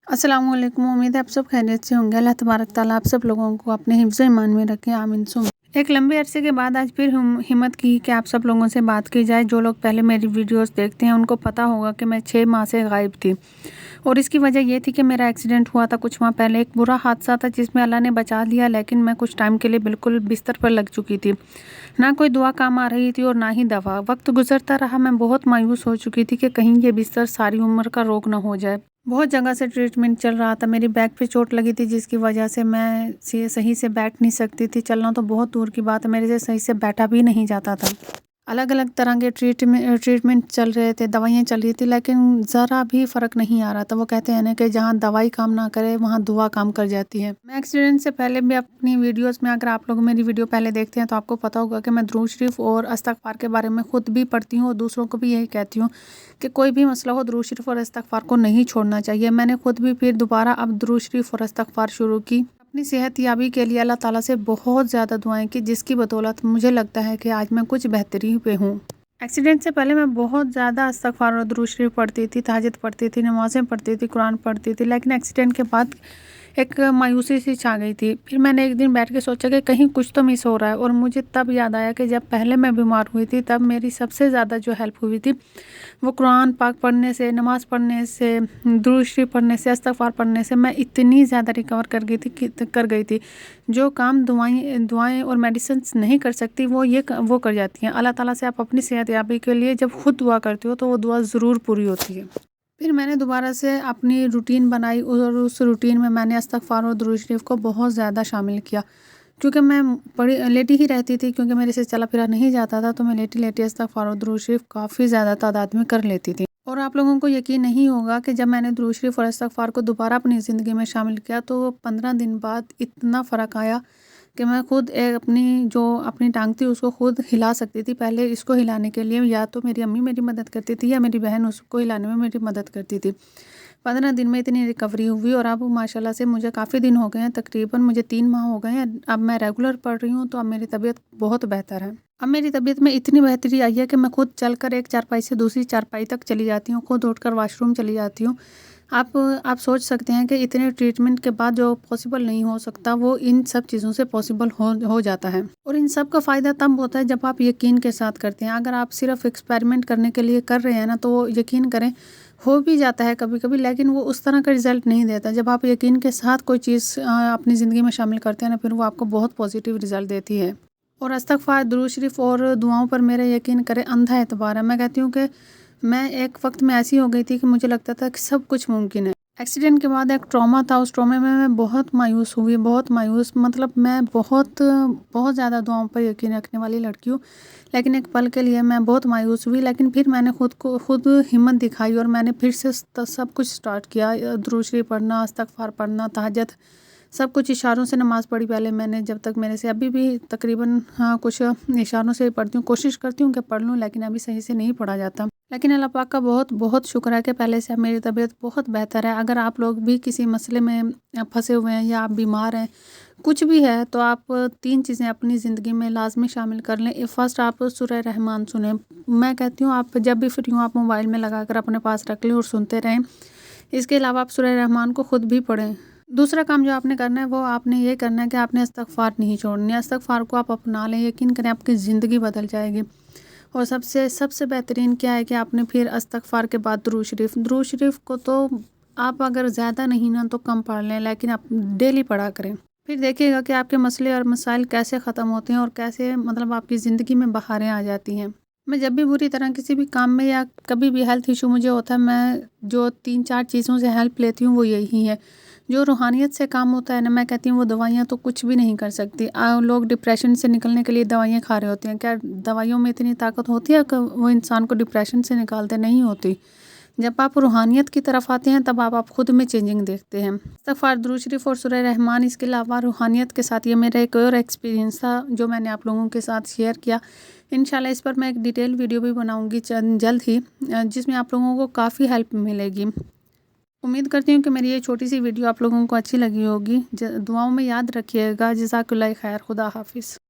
السلام علیکم، امید ہے آپ سب خیریت سے ہوں گے۔ اللہ تبارک تعالیٰ آپ سب لوگوں کو اپنے حفظ ایمان میں رکھیں، آمین ثم۔ ایک لمبے عرصے کے بعد آج پھر ہمت کی کہ آپ سب لوگوں سے بات کی جائے۔ جو لوگ پہلے میری ویڈیوز دیکھتے ہیں ان کو پتہ ہوگا کہ میں 6 ماہ سے غائب تھی، اور اس کی وجہ یہ تھی کہ میرا ایکسیڈنٹ ہوا تھا کچھ ماہ پہلے۔ ایک برا حادثہ تھا جس میں اللہ نے بچا لیا، لیکن میں کچھ ٹائم کے لیے بالکل بستر پر لگ چکی تھی۔ نہ کوئی دعا کام آ رہی تھی اور نہ ہی دوا۔ وقت گزرتا رہا، میں بہت مایوس ہو چکی تھی کہ کہیں یہ بستر ساری عمر کا روگ نہ ہو جائے۔ بہت جگہ سے ٹریٹمنٹ چل رہا تھا، میری بیک پہ چوٹ لگی تھی جس کی وجہ سے میں صحیح سے بیٹھ نہیں سکتی تھی، چلنا تو بہت دور کی بات ہے، میرے سے صحیح سے بیٹھا بھی نہیں جاتا تھا۔ الگ الگ طرح کے ٹریٹمنٹ چل رہے تھے، دوائیاں چل رہی تھی، لیکن ذرا بھی فرق نہیں آ رہا تھا۔ وہ کہتے ہیں نا کہ جہاں دوائی کام نہ کرے وہاں دعا کام کر جاتی ہے۔ میں ایکسیڈنٹ سے پہلے بھی اپنی ویڈیوز میں، اگر آپ لوگ میری ویڈیو پہلے دیکھتے ہیں تو آپ کو پتہ ہوگا کہ میں درود شریف اور استغفار کے بارے میں خود بھی پڑھتی ہوں اور دوسروں کو بھی یہی کہتی ہوں کہ کوئی بھی مسئلہ ہو درود شریف اور استغفار کو نہیں چھوڑنا چاہیے۔ میں نے خود بھی پھر دوبارہ اب درود شریف اور استغفار شروع کی۔ اپنی صحت یابی کے لیے اللہ تعالیٰ سے بہت زیادہ دعائیں کی، جس کی بدولت مجھے لگتا ہے کہ آج میں کچھ بہتری پہ ہوں۔ ایکسیڈنٹ سے پہلے میں بہت زیادہ استغفار اور درود شریف پڑھتی تھی، تہجد پڑھتی تھی، نمازیں پڑھتی تھی، قرآن پڑھتی تھی، لیکن ایکسیڈنٹ کے بعد ایک مایوسی سی چھا گئی تھی۔ پھر میں نے ایک دن بیٹھ کے سوچا کہ کہیں کچھ تو مس ہو رہا ہے، اور مجھے تب یاد آیا کہ جب پہلے میں بیمار ہوئی تھی تب میری سب سے زیادہ جو ہیلپ ہوئی تھی وہ قرآن پاک پڑھنے سے، نماز پڑھنے سے، درود شریف پڑھنے سے، استغفار پڑھنے سے میں اتنی زیادہ ریکور کر گئی تھی۔ جو کام دعائیں اور میڈیسنس نہیں کر سکتی وہ کر جاتی ہیں۔ اللہ تعالیٰ سے آپ اپنی صحت یابی کے لیے جب خود دعا کرتے ہو تو وہ دعا ضرور پوری ہوتی ہے۔ پھر میں نے دوبارہ سے اپنی روٹین بنائی، اور اس روٹین میں نے استغفار اور درود شریف کو بہت زیادہ شامل کیا، کیونکہ میں لیٹی ہی رہتی تھی، کیونکہ میرے سے چلا پھرا نہیں جاتا تھا، تو میں لیٹی استغفار اور درود شریف کافی زیادہ تعداد میں کر لیتی تھی۔ اور آپ لوگوں کو یقین نہیں ہوگا کہ جب میں نے درود شریف اور استغفار کو دوبارہ اپنی زندگی میں شامل کیا تو 15 دن بعد اتنا فرق آیا کہ میں خود اپنی ٹانگ تھی اس کو خود ہلا سکتی تھی۔ پہلے اس کو ہلانے کے لیے یا تو میری امی میری مدد کرتی تھی یا میری بہن اس کو ہلانے میں میری مدد کرتی تھی۔ 15 دن میں اتنی ریکوری ہوئی، اور اب ماشاءاللہ سے مجھے کافی دن ہو گئے ہیں، تقریباً مجھے 3 ماہ ہو گئے ہیں۔ اب میں ریگولر پڑھ رہی ہوں، تو اب میری طبیعت بہت بہتر ہے۔ اب میری طبیعت میں اتنی بہتری آئی ہے کہ میں خود چل کر ایک چارپائی سے دوسری چارپائی تک چلی جاتی ہوں، خود اٹھ کر واش روم چلی جاتی ہوں۔ آپ سوچ سکتے ہیں کہ اتنے ٹریٹمنٹ کے بعد جو پاسبل نہیں ہو سکتا وہ ان سب چیزوں سے پاسبل ہو جاتا ہے، اور ان سب کا فائدہ تب ہوتا ہے جب آپ یقین کے ساتھ کرتے ہیں۔ اگر آپ صرف ایکسپیریمنٹ کرنے کے لیے کر رہے ہیں نا تو وہ یقین کریں ہو بھی جاتا ہے کبھی کبھی، لیکن وہ اس طرح کا رزلٹ نہیں دیتا۔ جب آپ یقین کے ساتھ کوئی چیز اپنی زندگی میں شامل کرتے ہیں نا، پھر وہ آپ کو بہت پازیٹیو رزلٹ دیتی ہے۔ اور استغفار، درود شریف اور دعاؤں پر میرا یقین کرے اندھا اعتبار ہے۔ میں کہتی ہوں کہ میں ایک وقت میں ایسی ہو گئی تھی کہ مجھے لگتا تھا کہ سب کچھ ممکن ہے۔ ایکسیڈنٹ کے بعد ایک ٹراما تھا، اس ٹرامے میں بہت مایوس ہوئی، مطلب میں بہت زیادہ دعاؤں پر یقین رکھنے والی لڑکی ہوں، لیکن ایک پل کے لیے میں بہت مایوس ہوئی، لیکن پھر میں نے خود ہمت دکھائی اور میں نے پھر سے سب کچھ سٹارٹ کیا۔ درود شریف پڑھنا، استغفار پڑھنا، تہجد، سب کچھ اشاروں سے نماز پڑھی پہلے میں نے، جب تک میرے سے ابھی بھی تقریباً کچھ اشاروں سے پڑھتی ہوں، کوشش کرتی ہوں کہ پڑھ لوں، لیکن ابھی صحیح سے نہیں پڑھا جاتا۔ لیکن اللہ پاک کا بہت شکر ہے کہ پہلے سے اب میری طبیعت بہت بہتر ہے۔ اگر آپ لوگ بھی کسی مسئلے میں پھنسے ہوئے ہیں یا آپ بیمار ہیں، کچھ بھی ہے، تو آپ 3 چیزیں اپنی زندگی میں لازمی شامل کر لیں۔ فرسٹ، آپ سورہ رحمان سنیں۔ میں کہتی ہوں آپ جب بھی فری ہوں آپ موبائل میں لگا کر اپنے پاس رکھ لیں اور سنتے رہیں۔ اس کے علاوہ آپ سورہ رحمان کو خود بھی پڑھیں۔ دوسرا کام جو آپ نے کرنا ہے وہ آپ نے یہ کرنا ہے کہ آپ نے استغفار نہیں چھوڑنی ہے۔ استغفار کو آپ اپنا لیں، یقین کریں آپ کی زندگی بدل جائے گی۔ اور سب سے بہترین کیا ہے کہ آپ نے پھر استغفار کے بعد درود شریف کو تو آپ اگر زیادہ نہیں نا تو کم پڑھ لیں، لیکن آپ ڈیلی پڑھا کریں۔ پھر دیکھیے گا کہ آپ کے مسئلے اور مسائل کیسے ختم ہوتے ہیں اور کیسے آپ کی زندگی میں بہاریں آ جاتی ہیں۔ میں جب بھی بری طرح کسی بھی کام میں یا کبھی بھی ہیلتھ ایشو مجھے ہوتا ہے، میں جو 3-4 چیزوں سے ہیلپ لیتی ہوں وہ یہی ہے۔ جو روحانیت سے کام ہوتا ہے نا، میں کہتی ہوں وہ دوائیاں تو کچھ بھی نہیں کر سکتی۔ لوگ ڈپریشن سے نکلنے کے لیے دوائیاں کھا رہے ہوتے ہیں، کیا دوائیوں میں اتنی طاقت ہوتی ہے کہ وہ انسان کو ڈپریشن سے نکالتے؟ نہیں ہوتی۔ جب آپ روحانیت کی طرف آتے ہیں تب آپ خود میں چینجنگ دیکھتے ہیں۔ استغفار، درود شریف اور سورہ رحمان، اس کے علاوہ روحانیت کے ساتھ یہ میرا ایک اور ایکسپیرینس تھا جو میں نے آپ لوگوں کے ساتھ شیئر کیا۔ انشاءاللہ اس پر میں ایک ڈیٹیل ویڈیو بھی بناؤں گی جلد ہی، جس میں آپ لوگوں کو کافی ہیلپ ملے گی۔ امید کرتی ہوں کہ میری یہ چھوٹی سی ویڈیو آپ لوگوں کو اچھی لگی ہوگی۔ دعاؤں میں یاد رکھیے گا۔ جزاک اللہ خیر، خدا حافظ۔